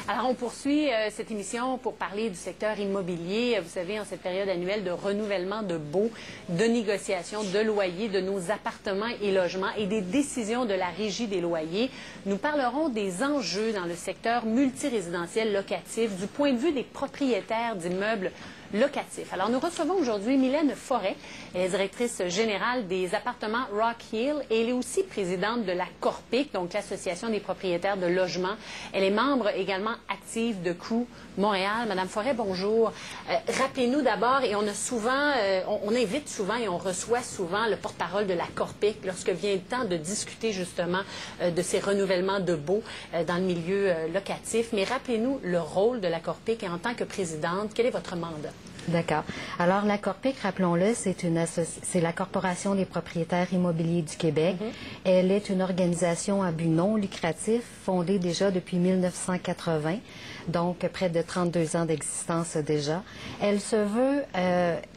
Alors, on poursuit cette émission pour parler du secteur immobilier. Vous savez, en cette période annuelle de renouvellement de baux, de négociations, de loyers, de nos appartements et logements et des décisions de la Régie des loyers, nous parlerons des enjeux dans le secteur multirésidentiel locatif du point de vue des propriétaires d'immeubles locatifs. Alors, nous recevons aujourd'hui Mylène Forêt, elle est directrice générale des appartements Rock Hill et elle est aussi présidente de la Corpic, donc l'Association des propriétaires de logements. Elle est membre également active de Crew Montréal. Madame Forêt, bonjour. Rappelez-nous d'abord, et on a souvent, on invite souvent et on reçoit souvent le porte-parole de la Corpic lorsque vient le temps de discuter justement de ces renouvellements de baux dans le milieu locatif. Mais rappelez-nous le rôle de la Corpic et en tant que présidente, quel est votre mandat? D'accord. Alors, la Corpic, rappelons-le, c'est la Corporation des propriétaires immobiliers du Québec. Elle est une organisation à but non lucratif, fondée déjà depuis 1980, donc près de 32 ans d'existence déjà. Elle se veut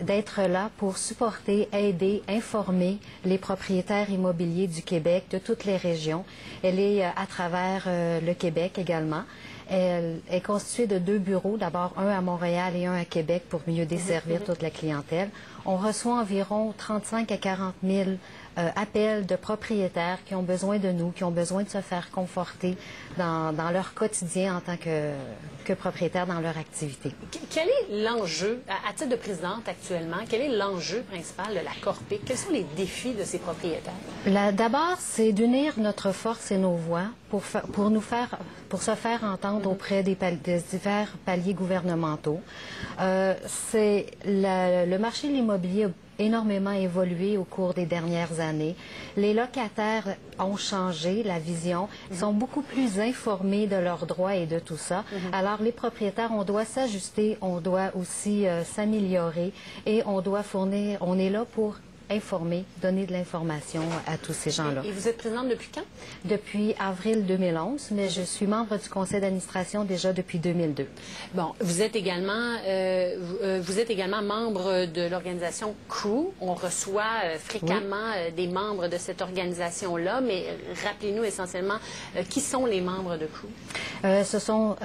d'être là pour supporter, aider, informer les propriétaires immobiliers du Québec, de toutes les régions. Elle est à travers le Québec également. Elle est constituée de 2 bureaux, d'abord un à Montréal et un à Québec pour mieux desservir toute la clientèle. On reçoit environ 35 à 40 000 appels de propriétaires qui ont besoin de nous, qui ont besoin de se faire conforter dans leur quotidien en tant que propriétaires dans leur activité. Quel est l'enjeu, à titre de présidente actuellement, quel est l'enjeu principal de la Corpic? Quels sont les défis de ces propriétaires? D'abord, c'est d'unir notre force et nos voix pour se faire entendre auprès des divers paliers gouvernementaux. Le marché de l'immobilier a énormément évolué au cours des dernières années. Les locataires ont changé la vision, ils sont beaucoup plus informés de leurs droits et de tout ça. Alors, les propriétaires, on doit s'ajuster, on doit aussi s'améliorer et on est là pour informer, donner de l'information à tous ces gens-là. Et vous êtes présidente depuis quand? Depuis avril 2011, mais je suis membre du conseil d'administration déjà depuis 2002. Bon, vous êtes également membre de l'organisation Crew. On reçoit fréquemment des membres de cette organisation-là, mais rappelez-nous essentiellement qui sont les membres de Crew? Ce sont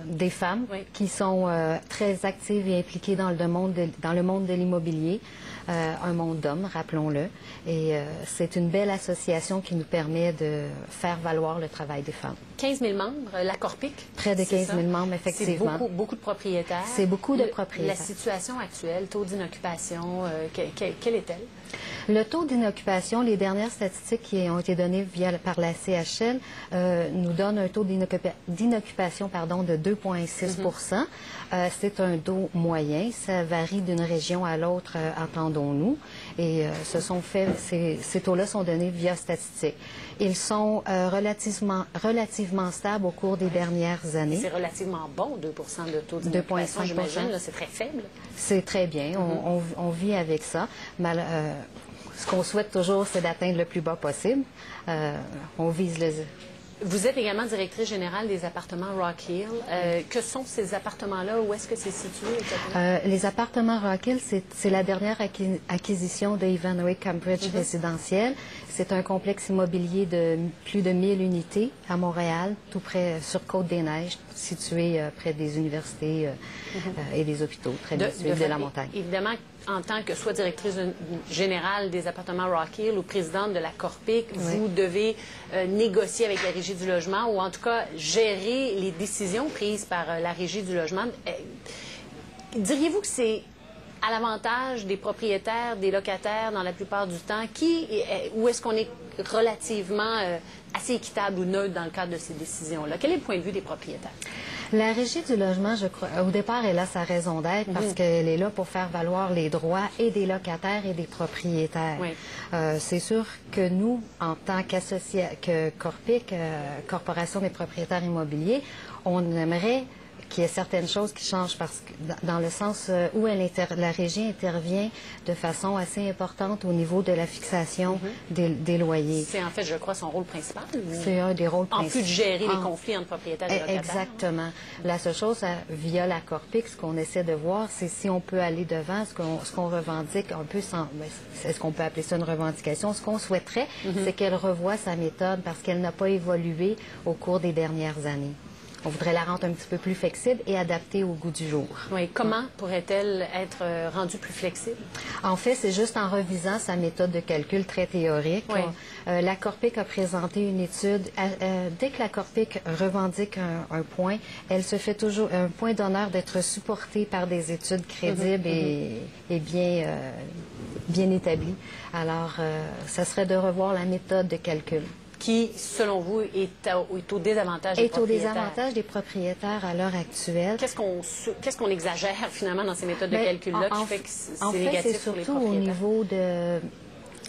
des femmes qui sont très actives et impliquées dans le monde de l'immobilier. Un monde d'hommes, rappelons-le. Et c'est une belle association qui nous permet de faire valoir le travail des femmes. 15 000 membres, la Corpic? Près de 15 000 membres, effectivement. C'est beaucoup de propriétaires. C'est beaucoup de propriétaires. La situation actuelle, taux d'inoccupation, quelle est-elle? Le taux d'inoccupation, les dernières statistiques qui ont été données par la CHL nous donnent un taux d'inoccupation de 2,6 c'est un taux moyen. Ça varie d'une région à l'autre, entendons-nous. Et ces taux-là sont donnés via statistiques. Ils sont relativement stables au cours des dernières années. C'est relativement bon, 2 de taux d'inoccupation, j'imagine. C'est très faible. C'est très bien. On vit avec ça. Ce qu'on souhaite toujours, c'est d'atteindre le plus bas possible. On vise le... Vous êtes également directrice générale des appartements Rock Hill. Que sont ces appartements-là? Où est-ce que c'est situé exactement? Les appartements Rock Hill, c'est la dernière acquisition de Ivanhoe Cambridge résidentiel. C'est un complexe immobilier de plus de 1000 unités à Montréal, tout près sur Côte-des-Neiges, situé près des universités et des hôpitaux, très bien situé de la montagne. Évidemment, en tant que soit directrice générale des appartements Rock Hill ou présidente de la Corpic, vous devez négocier avec la Régie du logement ou en tout cas gérer les décisions prises par la Régie du logement. Diriez-vous que c'est à l'avantage des propriétaires, des locataires dans la plupart du temps? Ou est-ce qu'on est relativement assez équitable ou neutre dans le cadre de ces décisions-là? Quel est le point de vue des propriétaires? La Régie du logement, je crois, au départ, elle a sa raison d'être parce qu'elle est là pour faire valoir les droits et des locataires et des propriétaires. C'est sûr que nous, en tant que Corpic, Corporation des propriétaires immobiliers, on aimerait qu'il y ait certaines choses qui changent parce que dans le sens où la Régie intervient de façon assez importante au niveau de la fixation des loyers. C'est en fait, je crois, son rôle principal. C'est un des rôles principaux. En plus de gérer les conflits entre propriétaires et locataires. Exactement. La seule chose, via la Corpic, ce qu'on essaie de voir, c'est si on peut aller devant, ce qu'on revendique un peu sans... Est-ce qu'on peut appeler ça une revendication? Ce qu'on souhaiterait, c'est qu'elle revoie sa méthode parce qu'elle n'a pas évolué au cours des dernières années. On voudrait la rendre un petit peu plus flexible et adaptée au goût du jour. Oui. Comment pourrait-elle être rendue plus flexible? En fait, c'est juste en revisant sa méthode de calcul très théorique. Oui. La Corpic a présenté une étude. Dès que la Corpic revendique un point, elle se fait toujours un point d'honneur d'être supportée par des études crédibles et bien établies. Alors, ça serait de revoir la méthode de calcul. Qui, selon vous, est au désavantage des Est au propriétaires? désavantage des propriétaires à l'heure actuelle. Qu'est-ce qu'on exagère finalement dans ces méthodes de calcul-là qui fait que c'est négatif pour les propriétaires?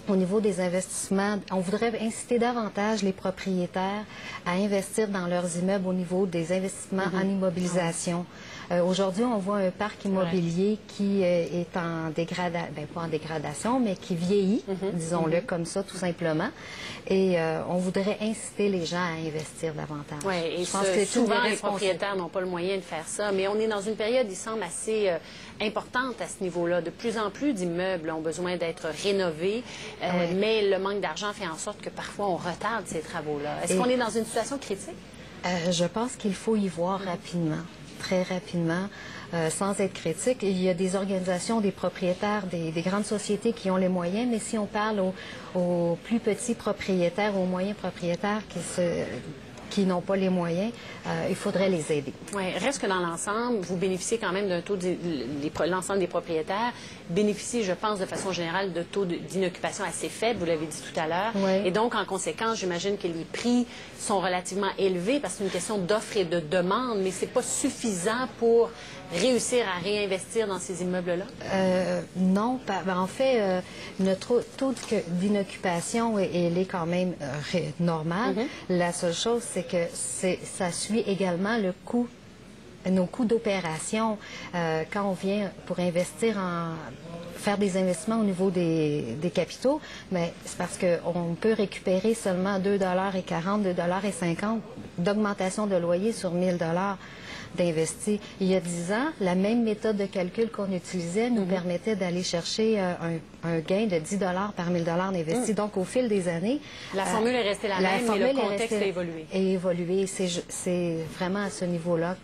Au niveau des investissements, on voudrait inciter davantage les propriétaires à investir dans leurs immeubles au niveau des investissements en immobilisation. Aujourd'hui, on voit un parc immobilier qui est en dégradation, pas en dégradation, mais qui vieillit, disons-le comme ça, tout simplement. Et on voudrait inciter les gens à investir davantage. Oui, et souvent, les propriétaires n'ont pas le moyen de faire ça. Mais on est dans une période, il semble, assez importante à ce niveau-là. De plus en plus d'immeubles ont besoin d'être rénovés, mais le manque d'argent fait en sorte que parfois on retarde ces travaux-là. Est-ce qu'on est dans une situation critique? Je pense qu'il faut y voir rapidement. Très rapidement, sans être critique. Il y a des organisations, des propriétaires, des grandes sociétés qui ont les moyens, mais si on parle aux plus petits propriétaires, aux moyens propriétaires qui n'ont pas les moyens, il faudrait les aider. Oui, reste que dans l'ensemble, vous bénéficiez quand même d'un taux, l'ensemble des propriétaires bénéficient, je pense, de façon générale, de taux d'inoccupation assez faible, vous l'avez dit tout à l'heure. Oui. Et donc, en conséquence, j'imagine que les prix sont relativement élevés parce que c'est une question d'offre et de demande, mais c'est pas suffisant pour réussir à réinvestir dans ces immeubles-là? Non. En fait, notre taux d'inoccupation, elle est quand même normal. La seule chose, c'est que ça suit également nos coûts d'opération. Quand on vient pour faire des investissements au niveau des capitaux, mais c'est parce qu'on peut récupérer seulement 2,40 $, 2,50 $ d'augmentation de loyer sur 1 000 $ d'investis. Il y a 10 ans, la même méthode de calcul qu'on utilisait nous permettait d'aller chercher un gain de 10 $ par 1 000 $ d'investis. Donc, au fil des années... La formule est restée la même, mais le contexte a évolué. C'est vraiment à ce niveau-là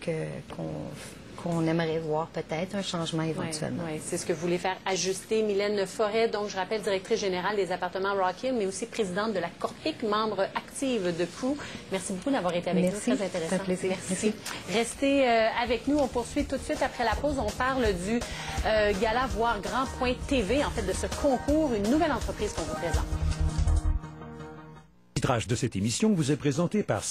qu'on aimerait voir peut-être un changement éventuellement. Oui, c'est ce que vous voulez faire ajuster. Mylène Forêt, donc je rappelle, directrice générale des appartements Rock Hill, mais aussi présidente de la Corpic, membre active de CREW. Merci beaucoup d'avoir été avec nous. Très intéressant. C'est un plaisir. Merci. Restez avec nous. On poursuit tout de suite après la pause. On parle du gala Voir Grand Point TV, en fait, de ce concours, une nouvelle entreprise qu'on vous présente. Le titrage de cette émission vous est présenté par